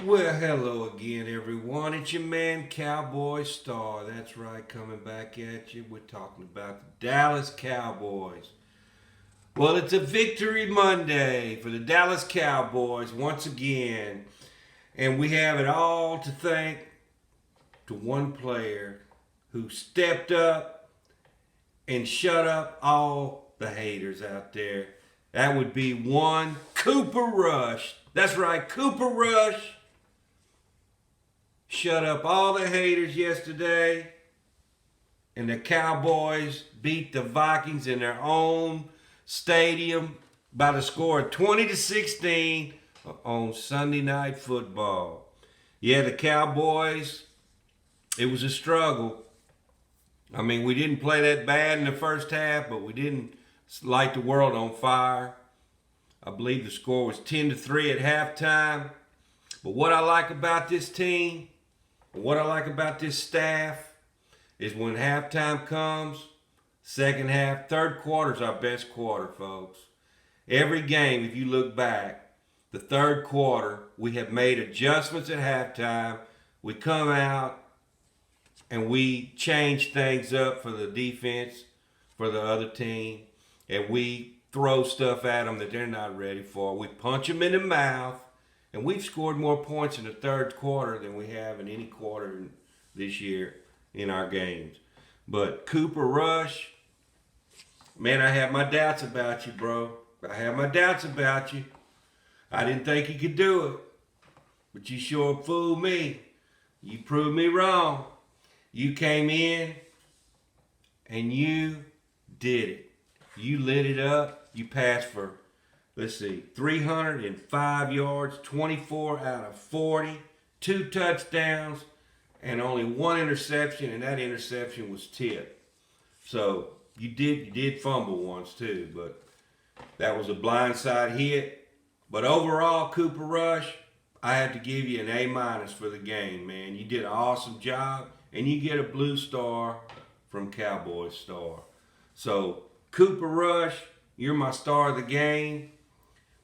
Well, hello again, everyone. It's your man, Cowboy Star. That's right, coming back at you. We're talking about the Dallas Cowboys. Well, it's a Victory Monday for the Dallas Cowboys once again. And we have it all to thank to one player who stepped up and shut up all the haters out there. That would be one Cooper Rush. That's right, Cooper Rush shut up all the haters yesterday, and the Cowboys beat the Vikings in their own stadium by the score of 20-16 on Sunday Night Football. Yeah, the Cowboys, it was a struggle. I mean, we didn't play that bad in the first half, but we didn't light the world on fire. I believe the score was 10-3 at halftime. But what I like about this team, what I like about this staff, is when halftime comes, second half, third quarter is our best quarter, folks. Every game, if you look back, the third quarter, we have made adjustments at halftime. We come out and we change things up for the defense, for the other team, and we throw stuff at them that they're not ready for. We punch them in the mouth, and we've scored more points in the third quarter than we have in any quarter this year in our games. But Cooper Rush, man, I have my doubts about you, bro. I have my doubts about you. I didn't think you could do it, but you sure fooled me. You proved me wrong. You came in and you did it. You lit it up. You passed for, 305 yards, 24 out of 40, 2 touchdowns, and only 1 interception, and that interception was tipped. So you did fumble once too, but that was a blindside hit. But overall, Cooper Rush, I have to give you an A- for the game, man. You did an awesome job, and you get a blue star from Cowboy Star. So Cooper Rush, you're my star of the game,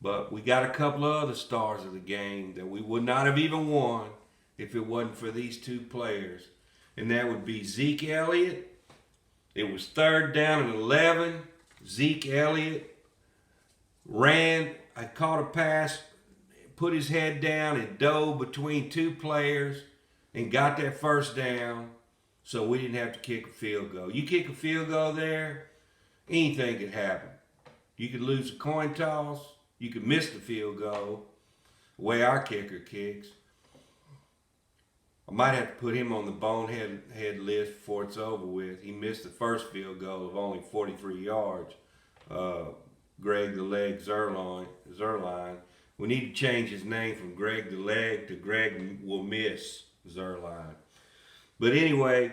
but we got a couple of other stars of the game that we would not have even won if it wasn't for these two players. And that would be Zeke Elliott. It was third down and 11. Zeke Elliott caught a pass, put his head down and dove between two players and got that first down, so we didn't have to kick a field goal. You kick a field goal there, anything could happen. You could lose a coin toss. You could miss the field goal, the way our kicker kicks. I might have to put him on the bonehead list before it's over with. He missed the first field goal of only 43 yards. Greg the Leg Zerline. We need to change his name from Greg the Leg to Greg will miss Zerline. But anyway,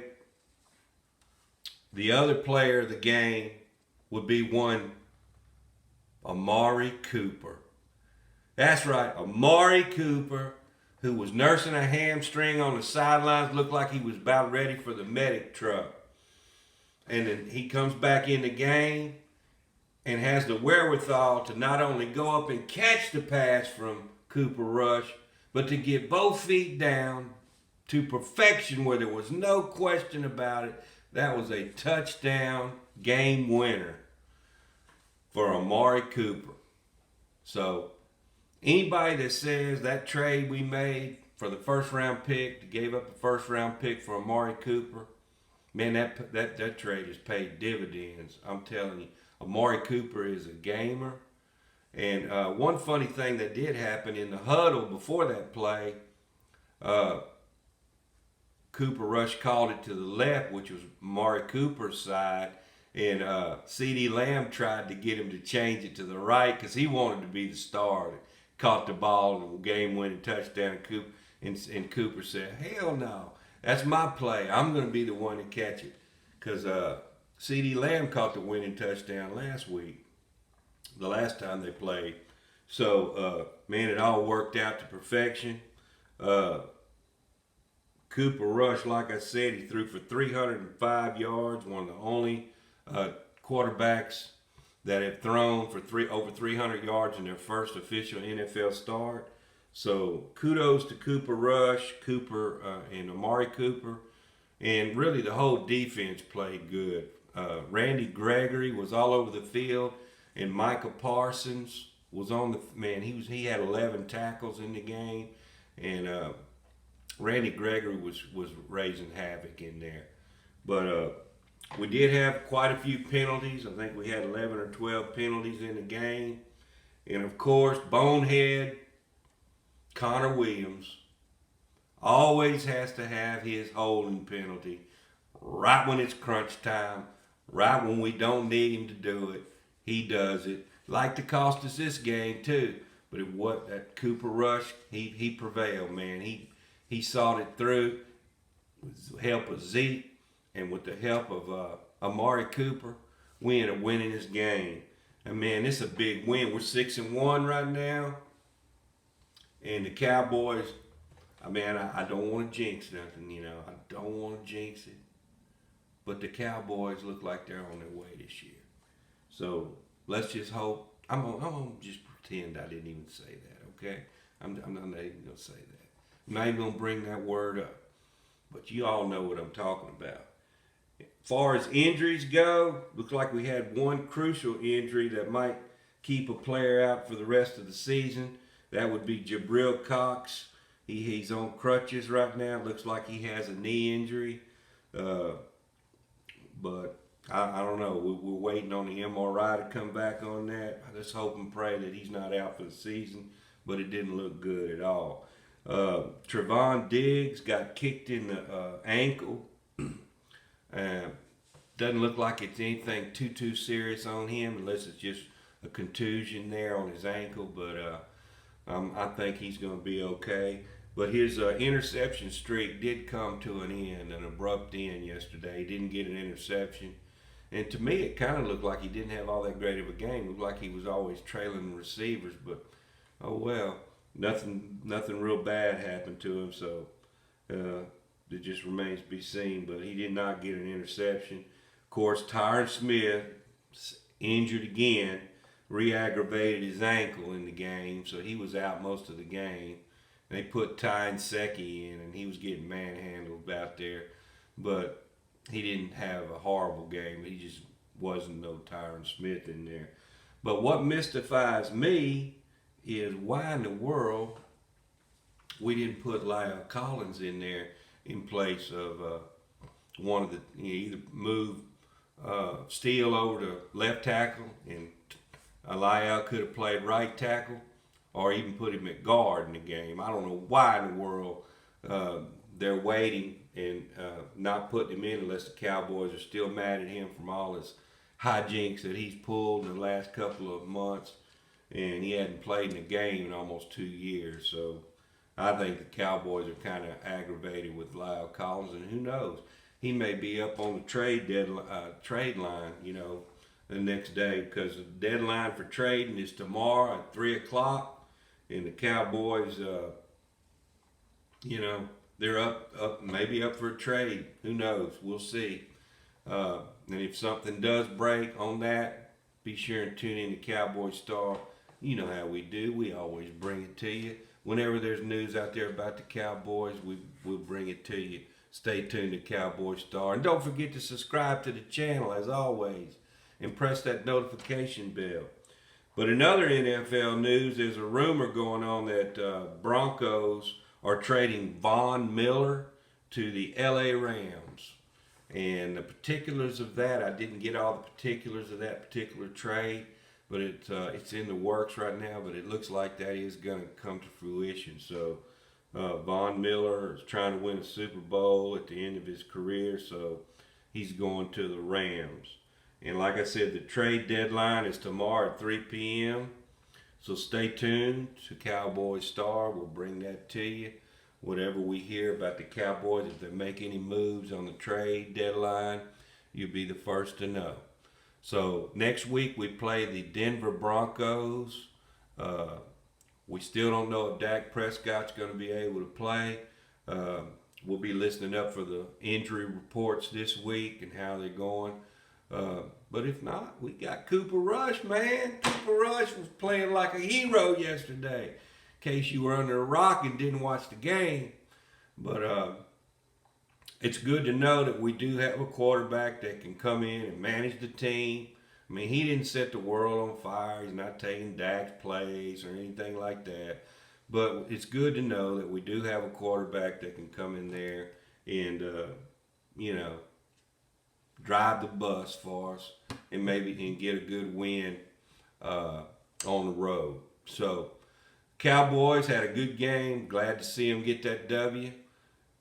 the other player of the game would be one Amari Cooper. That's right, Amari Cooper, who was nursing a hamstring on the sidelines, looked like he was about ready for the medic truck. And then he comes back in the game and has the wherewithal to not only go up and catch the pass from Cooper Rush, but to get both feet down to perfection where there was no question about it. That was a touchdown game winner for Amari Cooper. So anybody that says that trade we made for the first round pick, gave up the first round pick for Amari Cooper, man, that trade has paid dividends. I'm telling you, Amari Cooper is a gamer. And one funny thing that did happen in the huddle before that play, Cooper Rush called it to the left, which was Amari Cooper's side, and CeeDee Lamb tried to get him to change it to the right because he wanted to be the star. Caught the ball and game-winning touchdown, and Cooper said, "Hell no, that's my play. I'm going to be the one to catch it," because CeeDee Lamb caught the winning touchdown last week, the last time they played. So, man, it all worked out to perfection. Cooper Rush, like I said, he threw for 305 yards, one of the only quarterbacks that have thrown for over 300 yards in their first official NFL start. So kudos to Cooper Rush, and Amari Cooper, and really the whole defense played good. Randy Gregory was all over the field, and Micah Parsons was on the man. He had 11 tackles in the game, and Randy Gregory was raising havoc in there. But we did have quite a few penalties. I think we had 11 or 12 penalties in the game, and of course, bonehead Connor Williams always has to have his holding penalty right when it's crunch time, right when we don't need him to do it. He does it. Like to cost us this game too. But that Cooper Rush, he prevailed, man. He saw it through with the help of Zeke and with the help of Amari Cooper. We ended up winning this game. And man, this is a big win. We're 6-1 right now. And the Cowboys, I don't want to jinx nothing, I don't want to jinx it. But the Cowboys look like they're on their way this year. So let's just hope. I'm gonna just pretend I didn't even say that, okay? I'm not even going to say that. I'm not even going to bring that word up. But you all know what I'm talking about. As far as injuries go, looks like we had one crucial injury that might keep a player out for the rest of the season. That would be Jabril Cox. He's on crutches right now. Looks like he has a knee injury. But I don't know. We're waiting on the MRI to come back on that. I just hope and pray that he's not out for the season. But it didn't look good at all. Trevon Diggs got kicked in the ankle. Doesn't look like it's anything too serious on him, unless it's just a contusion there on his ankle. But I think he's going to be okay. But his interception streak did come to an end, an abrupt end yesterday. He didn't get an interception. And to me, it kind of looked like he didn't have all that great of a game. It looked like he was always trailing the receivers. But, oh well, nothing real bad happened to him. So it just remains to be seen. But he did not get an interception. Of course, Tyron Smith, injured again, re-aggravated his ankle in the game. So he was out most of the game. They put Ty Nsekhe in, and he was getting manhandled out there. But he didn't have a horrible game. He just wasn't no Tyron Smith in there. But what mystifies me is why in the world we didn't put Lyle Collins in there in place of one of the, either move Steele over to left tackle, and Lyle could have played right tackle, or even put him at guard in the game. I don't know why in the world they're waiting and not putting him in unless the Cowboys are still mad at him from all his hijinks that he's pulled in the last couple of months. And he hadn't played in a game in almost 2 years. So I think the Cowboys are kind of aggravated with Lyle Collins. And who knows? He may be up on the trade line, the next day, because the deadline for trading is tomorrow at 3 o'clock. And the Cowboys, they're maybe up for a trade. Who knows? We'll see. And if something does break on that, be sure and tune in to Cowboy Star. You know how we do. We always bring it to you. Whenever there's news out there about the Cowboys, we'll bring it to you. Stay tuned to Cowboy Star. And don't forget to subscribe to the channel, as always, and press that notification bell. But in other NFL news, there's a rumor going on that Broncos are trading Von Miller to the LA Rams. And the particulars of that, I didn't get all the particulars of that particular trade, but it's in the works right now, but it looks like that is going to come to fruition. So Von Miller is trying to win a Super Bowl at the end of his career, so he's going to the Rams. And like I said, the trade deadline is tomorrow at 3 p.m. So stay tuned to Cowboy Star. We'll bring that to you. Whatever we hear about the Cowboys, if they make any moves on the trade deadline, you'll be the first to know. So next week we play the Denver Broncos. We still don't know if Dak Prescott's going to be able to play. We'll be listening up for the injury reports this week and how they're going. But if not, we got Cooper Rush, man. Cooper Rush was playing like a hero yesterday. case you were under a rock and didn't watch the game. But it's good to know that we do have a quarterback that can come in and manage the team. I mean, he didn't set the world on fire. He's not taking Dak's plays or anything like that. But it's good to know that we do have a quarterback that can come in there and, you know, drive the bus for us and maybe get a good win on the road. So, Cowboys had a good game. Glad to see them get that W.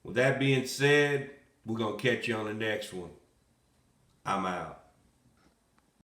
With that being said, we're going to catch you on the next one. I'm out.